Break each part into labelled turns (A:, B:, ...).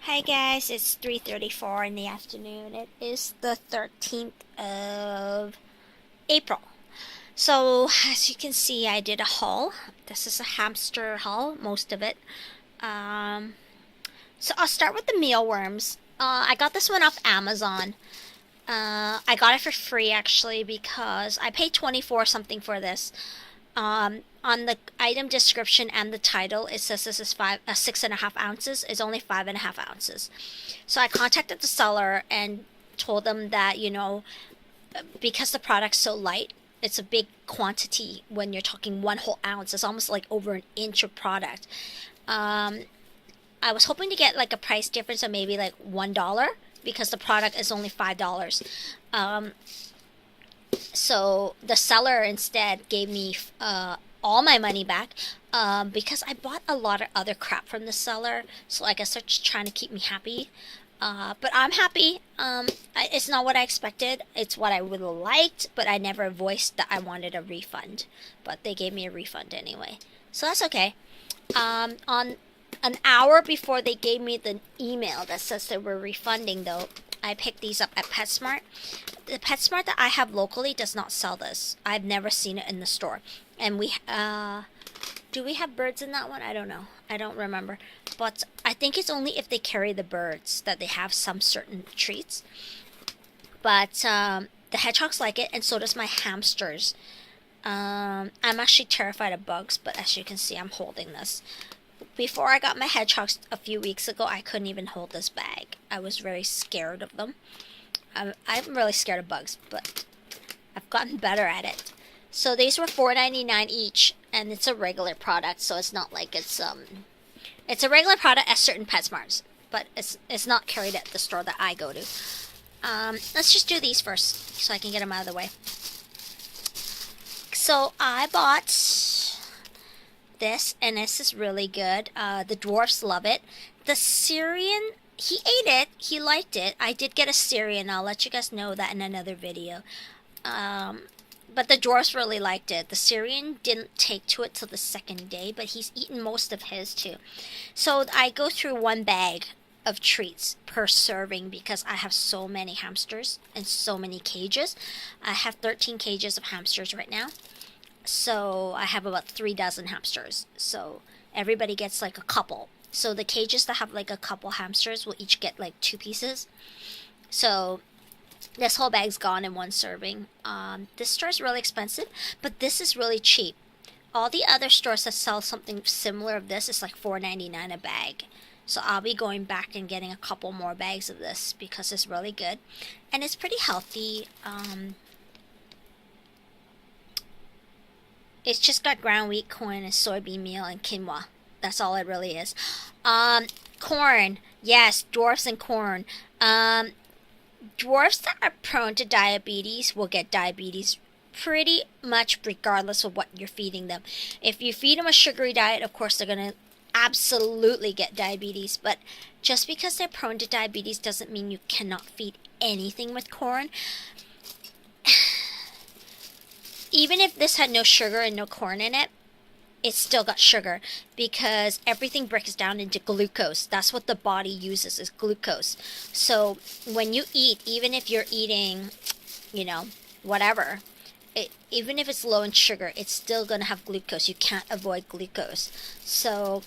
A: Hi guys, it's 3:34 in the afternoon. It is the 13th of April. So, as you can see, I did a haul. This is a hamster haul, most of it. Um, so I'll start with the mealworms. I got this one off Amazon. I got it for free actually because I paid 24 something for this. On the item description and the title, it says this is 6.5 ounces. It's only 5.5 ounces. So I contacted the seller and told them that because the product's so light, it's a big quantity. When you're talking 1 whole ounce, it's almost like over an inch of product. Um, I was hoping to get like a price difference of maybe like $1 because the product is only $5. Um, so the seller instead gave me all my money back because I bought a lot of other crap from the seller. So I guess they're just trying to keep me happy. But I'm happy. It's not what I expected. It's what I would have liked, but I never voiced that I wanted a refund. But they gave me a refund anyway. So that's okay. On an hour before they gave me the email that says they were refunding, though, I picked these up at PetSmart. The PetSmart that I have locally does not sell this. I've never seen it in the store. And do we have birds in that one? I don't know. I don't remember. But I think it's only if they carry the birds that they have some certain treats. But the hedgehogs like it, and so does my hamsters. I'm actually terrified of bugs, but as you can see, I'm holding this. Before I got my hedgehogs a few weeks ago, I couldn't even hold this bag. I was very scared of them. I'm really scared of bugs, but I've gotten better at it. So these were $4.99 each, and it's a regular product, so it's not like it's a regular product at certain PetSmarts, but it's not carried at the store that I go to. Let's just do these first, so I can get them out of the way. So I bought this, and this is really good. The dwarfs love it. The Syrian, he ate it. He liked it. I did get a Syrian. I'll let you guys know that in another video. But the dwarfs really liked it. The Syrian didn't take to it till the second day, but he's eaten most of his too. So I go through one bag of treats per serving because I have so many hamsters and so many cages. I have 13 cages of hamsters right now. So I have about 3 dozen hamsters. So everybody gets like a couple. So the cages that have like a couple hamsters will each get like 2 pieces. So this whole bag's gone in one serving. This store is really expensive, but this is really cheap. All the other stores that sell something similar of this is like $4.99 a bag. So I'll be going back and getting a couple more bags of this because it's really good. And it's pretty healthy. It's just got ground wheat, corn, and soybean meal, and quinoa. That's all it really is. Corn. Yes, dwarfs and corn. Dwarfs that are prone to diabetes will get diabetes pretty much regardless of what you're feeding them. If you feed them a sugary diet, of course they're going to absolutely get diabetes. But just because they're prone to diabetes doesn't mean you cannot feed anything with corn. Even if this had no sugar and no corn in it, it's still got sugar because everything breaks down into glucose. That's what the body uses, is glucose. So when you eat, even if you're eating, whatever, even if it's low in sugar, it's still going to have glucose. You can't avoid glucose. So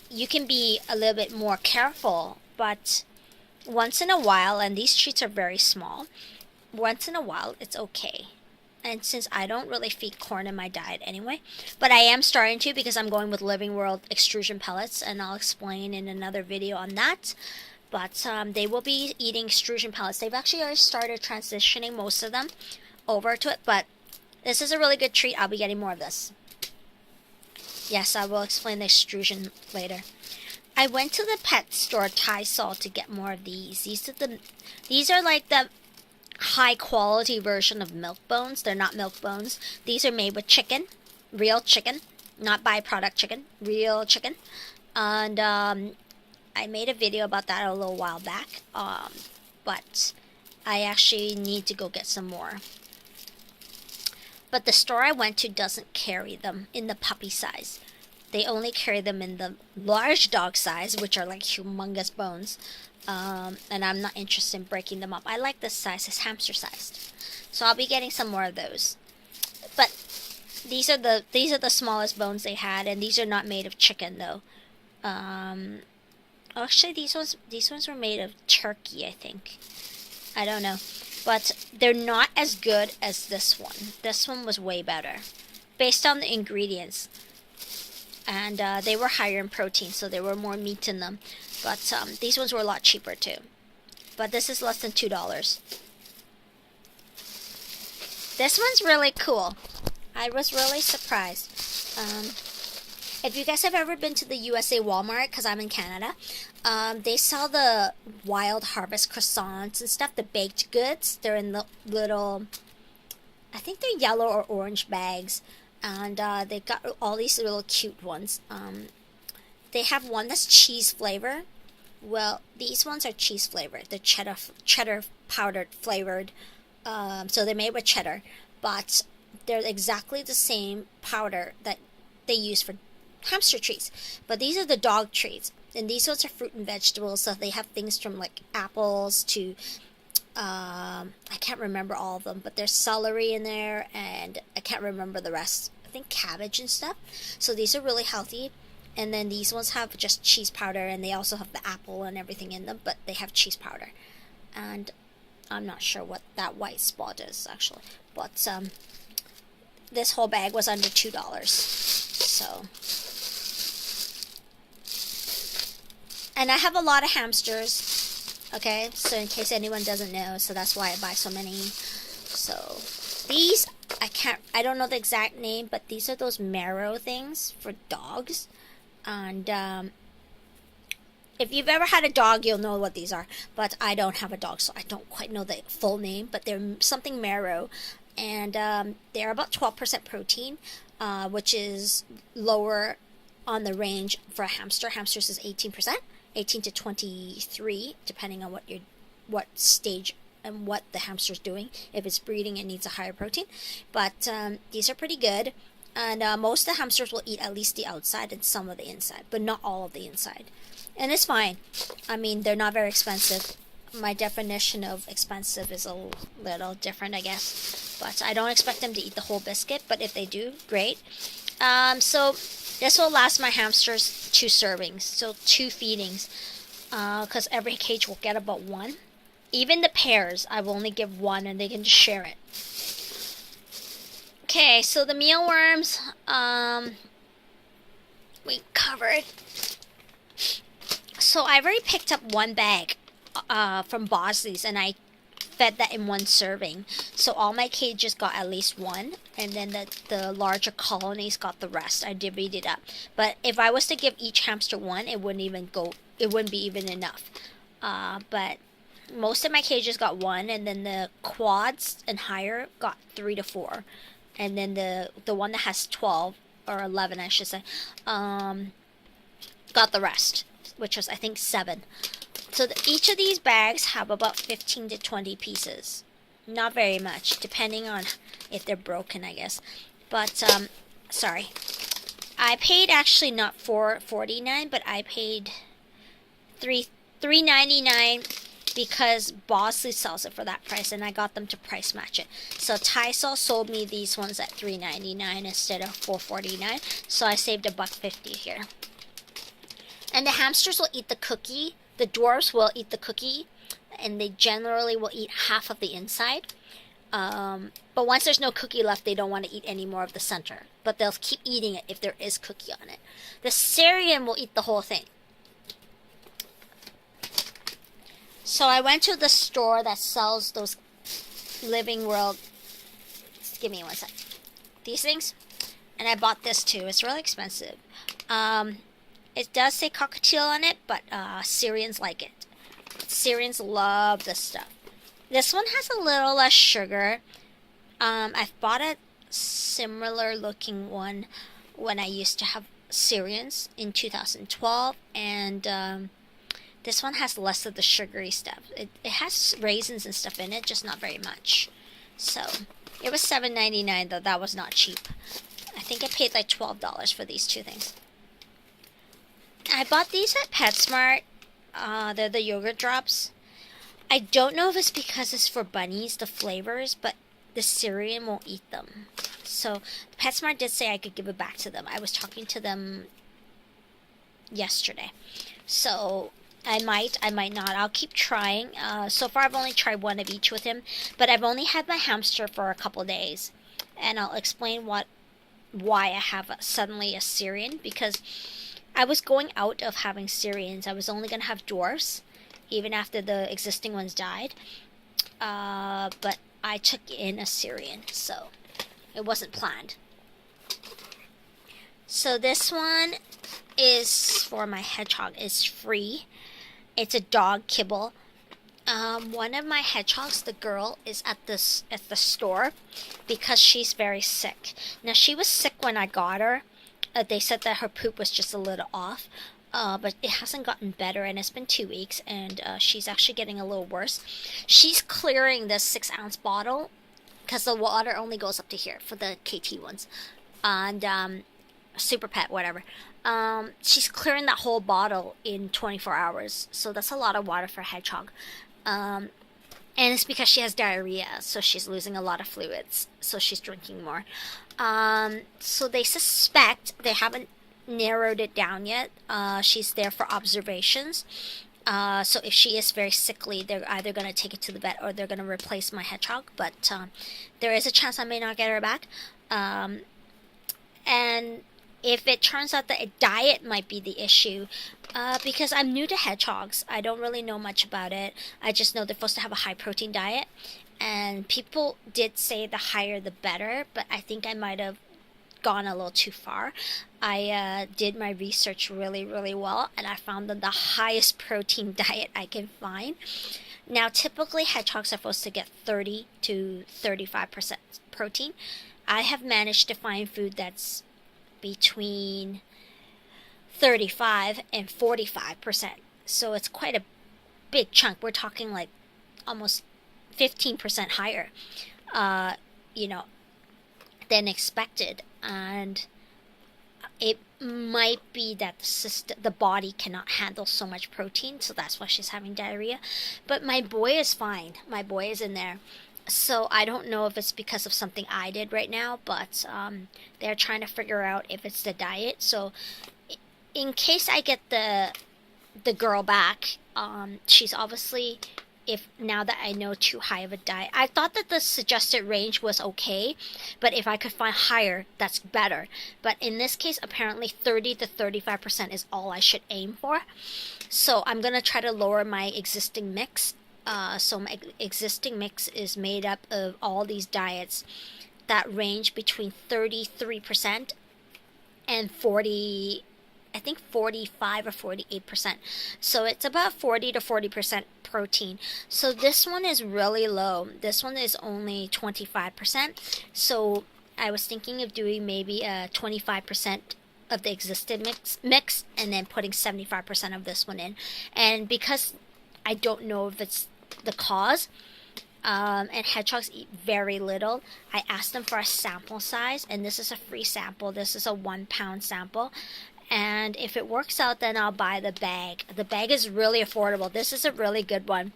A: you can be a little bit more careful, but once in a while, and these treats are very small, once in a while it's okay. And since I don't really feed corn in my diet anyway, but I am starting to because I'm going with Living World extrusion pellets, and I'll explain in another video on that. But they will be eating extrusion pellets. They've actually already started transitioning most of them over to it, but this is a really good treat. I'll be getting more of this. Yes, I will explain the extrusion later. I went to the pet store Tysol to get more of these. These are like the high quality version of milk bones. They're not milk bones. These are made with chicken, real chicken, not byproduct chicken, real chicken. And I made a video about that a little while back, but I actually need to go get some more. But the store I went to doesn't carry them in the puppy size. they only carry them in the large dog size, which are like humongous bones. And I'm not interested in breaking them up. I like this size. It's hamster sized. So I'll be getting some more of those. But these are the smallest bones they had, and these are not made of chicken though. Actually, these ones were made of turkey, I think. I don't know, but they're not as good as this one. This one was way better, based on the ingredients, and they were higher in protein, so there were more meat in them. But these ones were a lot cheaper too. But this is less than $2. This one's really cool. I was really surprised. If you guys have ever been to the USA Walmart, because I'm in Canada, they sell the Wild Harvest croissants and stuff, the baked goods. They're in the little, I think they're yellow or orange bags. And they've got all these little cute ones. They have one that's cheese flavor. Well, these ones are cheese flavored. They're cheddar powdered flavored. So they're made with cheddar. But they're exactly the same powder that they use for hamster treats. But these are the dog treats. And these ones are fruit and vegetables. So they have things from like apples to, I can't remember all of them. But there's celery in there. And I can't remember the rest. I think cabbage and stuff. So these are really healthy. And then these ones have just cheese powder. And they also have the apple and everything in them. But they have cheese powder. And I'm not sure what that white spot is actually. But this whole bag was under $2. So. And I have a lot of hamsters. Okay, so in case anyone doesn't know, so that's why I buy so many. So these, I don't know the exact name, but these are those marrow things for dogs. And if you've ever had a dog, you'll know what these are. But I don't have a dog, so I don't quite know the full name. But they're something marrow. And they're about 12% protein, which is lower on the range for a hamster. Hamsters is 18%. 18 to 23, depending on what stage and what the hamster's doing. If it's breeding, it needs a higher protein. But these are pretty good. And most of the hamsters will eat at least the outside and some of the inside, but not all of the inside. And it's fine. I mean, they're not very expensive. My definition of expensive is a little different, I guess. But I don't expect them to eat the whole biscuit, but if they do, great. So this will last my hamsters 2 servings, so 2 feedings, because every cage will get about 1. Even the pairs, I will only give 1, and they can just share it. Okay, so the mealworms, we covered. So I've already picked up 1 bag from Bosley's, and I fed that in 1 serving. So all my cages got at least 1, and then the larger colonies got the rest. I divvied it up. But if I was to give each hamster 1, it wouldn't be even enough. But most of my cages got 1, and then the quads and higher got 3 to 4. And then the one that has 12 or 11, I should say, got the rest, which was I think 7. So each of these bags have about 15 to 20 pieces. Not very much, depending on if they're broken, I guess. But sorry, I paid actually not $4.49, but I paid $3.99 because Bosley sells it for that price, and I got them to price match it. So Tysol sold me these ones at $3.99 instead of $4.49, so I saved $1.50 here. And the hamsters will eat the cookie. The dwarfs will eat the cookie, and they generally will eat half of the inside. But once there's no cookie left, they don't want to eat any more of the center. But they'll keep eating it if there is cookie on it. The Syrian will eat the whole thing. So I went to the store that sells those Living World. Give me 1 sec. These things. And I bought this too. It's really expensive. It does say cockatiel on it, but Syrians like it. Syrians love this stuff. This one has a little less sugar. I've bought a similar looking one when I used to have Syrians in 2012, and this one has less of the sugary stuff. It has raisins and stuff in it, just not very much. So it was $7.99 though. That was not cheap. I think I paid like $12 for these 2 things. I bought these at PetSmart. They're the yogurt drops. I don't know if it's because it's for bunnies, the flavors, but the Syrian won't eat them. So PetSmart did say I could give it back to them. I was talking to them yesterday. So I might not. I'll keep trying. So far I've only tried one of each with him, but I've only had my hamster for a couple days. And I'll explain why I have suddenly a Syrian, because I was going out of having Syrians. I was only going to have dwarfs, even after the existing ones died. But I took in a Syrian, so it wasn't planned. So this one is for my hedgehog. It's free. It's a dog kibble. One of my hedgehogs, the girl, is at the store because she's very sick. Now, she was sick when I got her. They said that her poop was just a little off, but it hasn't gotten better, and it's been 2 weeks, and she's actually getting a little worse. She's clearing the 6-ounce bottle because the water only goes up to here for the KT ones, and Super Pet, whatever. She's clearing that whole bottle in 24 hours, so that's a lot of water for a hedgehog. And it's because she has diarrhea, so she's losing a lot of fluids, so she's drinking more. So they suspect, they haven't narrowed it down yet. She's there for observations. So if she is very sickly, they're either going to take it to the vet or they're going to replace my hedgehog. But there is a chance I may not get her back. And if it turns out that a diet might be the issue, because I'm new to hedgehogs, I don't really know much about it. I just know they're supposed to have a high protein diet. And people did say the higher the better, but I think I might have gone a little too far. I did my research really, really well, and I found the highest protein diet I can find. Now, typically hedgehogs are supposed to get 30 to 35% protein. I have managed to find food that's between 35 and 45%. So it's quite a big chunk. We're talking like almost 15% higher, than expected. And it might be that the body cannot handle so much protein, so that's why she's having diarrhea. But my boy is fine. My boy is in there. So I don't know if it's because of something I did right now, but they're trying to figure out if it's the diet. So in case I get the girl back, she's obviously, if now that I know too high of a diet. I thought that the suggested range was okay, but if I could find higher, that's better. But in this case, apparently 30 to 35% is all I should aim for. So I'm going to try to lower my existing mix. So my existing mix is made up of all these diets that range between 33% and 40, I think 45 or 48%. So it's about 40 to 40% protein. So this one is really low. This one is only 25%. So I was thinking of doing maybe a 25% of the existing mix and then putting 75% of this one in. And because I don't know if it's the cause, and hedgehogs eat very little, I asked them for a sample size, and this is a free sample. This is a 1 pound sample. And if it works out, then I'll buy the bag. The bag is really affordable. This is a really good one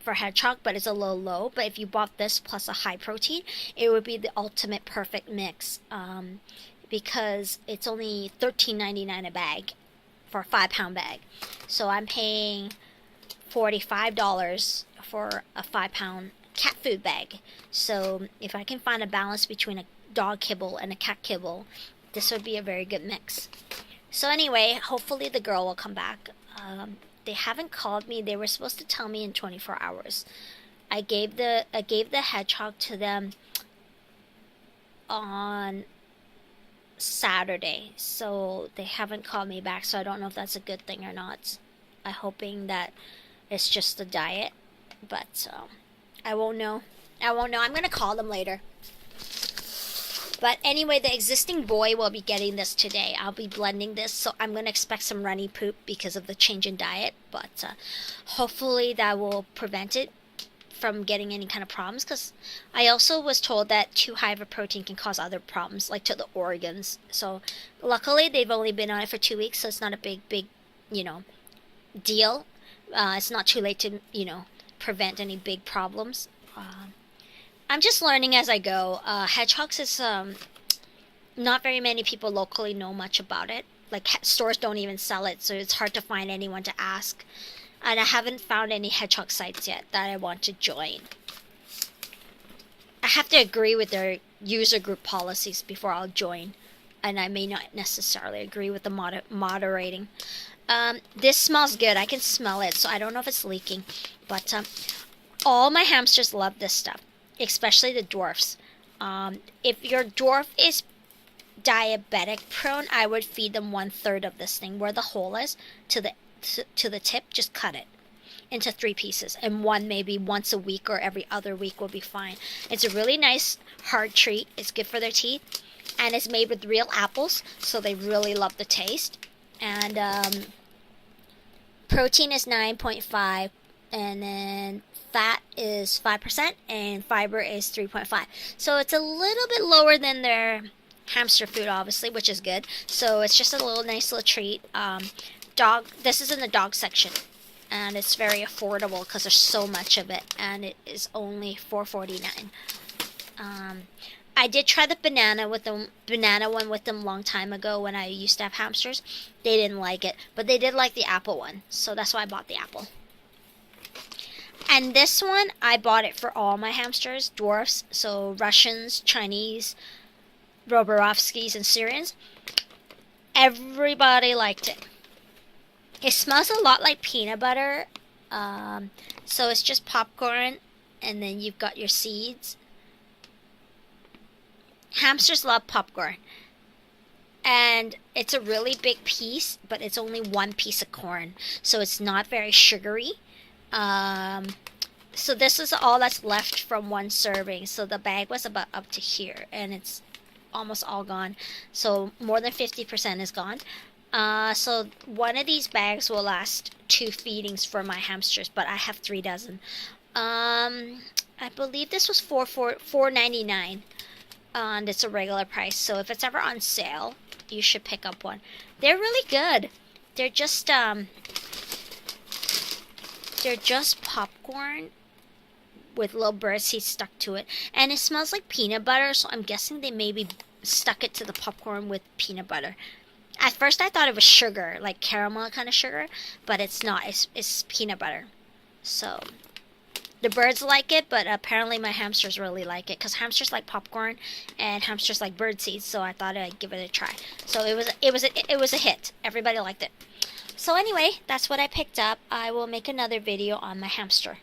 A: for hedgehog, but it's a little low. But if you bought this plus a high protein, it would be the ultimate perfect mix, because it's only $13.99 a bag for a 5 pound bag. So I'm paying $45 for a 5 pound cat food bag. So if I can find a balance between a dog kibble and a cat kibble, this would be a very good mix. So anyway, hopefully the girl will come back. They haven't called me. They were supposed to tell me in 24 hours. I gave the hedgehog to them on Saturday, so they haven't called me back. So I don't know if that's a good thing or not. I'm hoping that it's just the diet, but I won't know. I'm gonna call them later. But anyway, the existing boy will be getting this today. I'll be blending this, so I'm going to expect some runny poop because of the change in diet. But hopefully that will prevent it from getting any kind of problems. Because I also was told that too high of a protein can cause other problems, like to the organs. So luckily, they've only been on it for 2 weeks, so it's not a big you know, deal. It's not too late to, prevent any big problems. I'm just learning as I go. Hedgehogs is not very many people locally know much about it. Like stores don't even sell it, so it's hard to find anyone to ask. And I haven't found any hedgehog sites yet that I want to join. I have to agree with their user group policies before I'll join, and I may not necessarily agree with the moderating. This smells good. I can smell it, so I don't know if it's leaking. But all my hamsters love this stuff, especially the dwarfs. If your dwarf is diabetic prone, I would feed them 1/3 of this thing, where the hole is to the tip. Just cut it into 3 pieces, and one maybe once a week or every other week will be fine. It's a really nice hard treat. It's good for their teeth, and it's made with real apples, so they really love the taste. And protein is 9.5, and then fat is 5%, and fiber is 3.5. So it's a little bit lower than their hamster food, obviously, which is good. So it's just a nice little treat. This is in the dog section, and it's very affordable because there's so much of it, and it is only $4.49. I did try the banana one with them long time ago when I used to have hamsters. They didn't like it, but they did like the apple one, so that's why I bought the apple. And this one, I bought it for all my hamsters, dwarfs, so Russians, Chinese, Roborovskis, and Syrians. Everybody liked it. It smells a lot like peanut butter, so it's just popcorn, and then you've got your seeds. Hamsters love popcorn, and it's a really big piece, but it's only 1 piece of corn, so it's not very sugary. So this is all that's left from 1 serving. So the bag was about up to here, and it's almost all gone. So more than 50% is gone. So one of these bags will last 2 feedings for my hamsters, but I have 3 dozen. I believe this was $4.99. And it's a regular price, so if it's ever on sale, you should pick up one. They're really good. They're just popcorn with little bird seeds stuck to it, and it smells like peanut butter, so I'm guessing they maybe stuck it to the popcorn with peanut butter. At first I thought it was sugar, like caramel kind of sugar, but it's not. It's peanut butter. So the birds like it, but apparently my hamsters really like it, because hamsters like popcorn and hamsters like bird seeds. So I thought I'd give it a try. So it was a hit. Everybody liked it. So anyway, that's what I picked up. I will make another video on my hamster.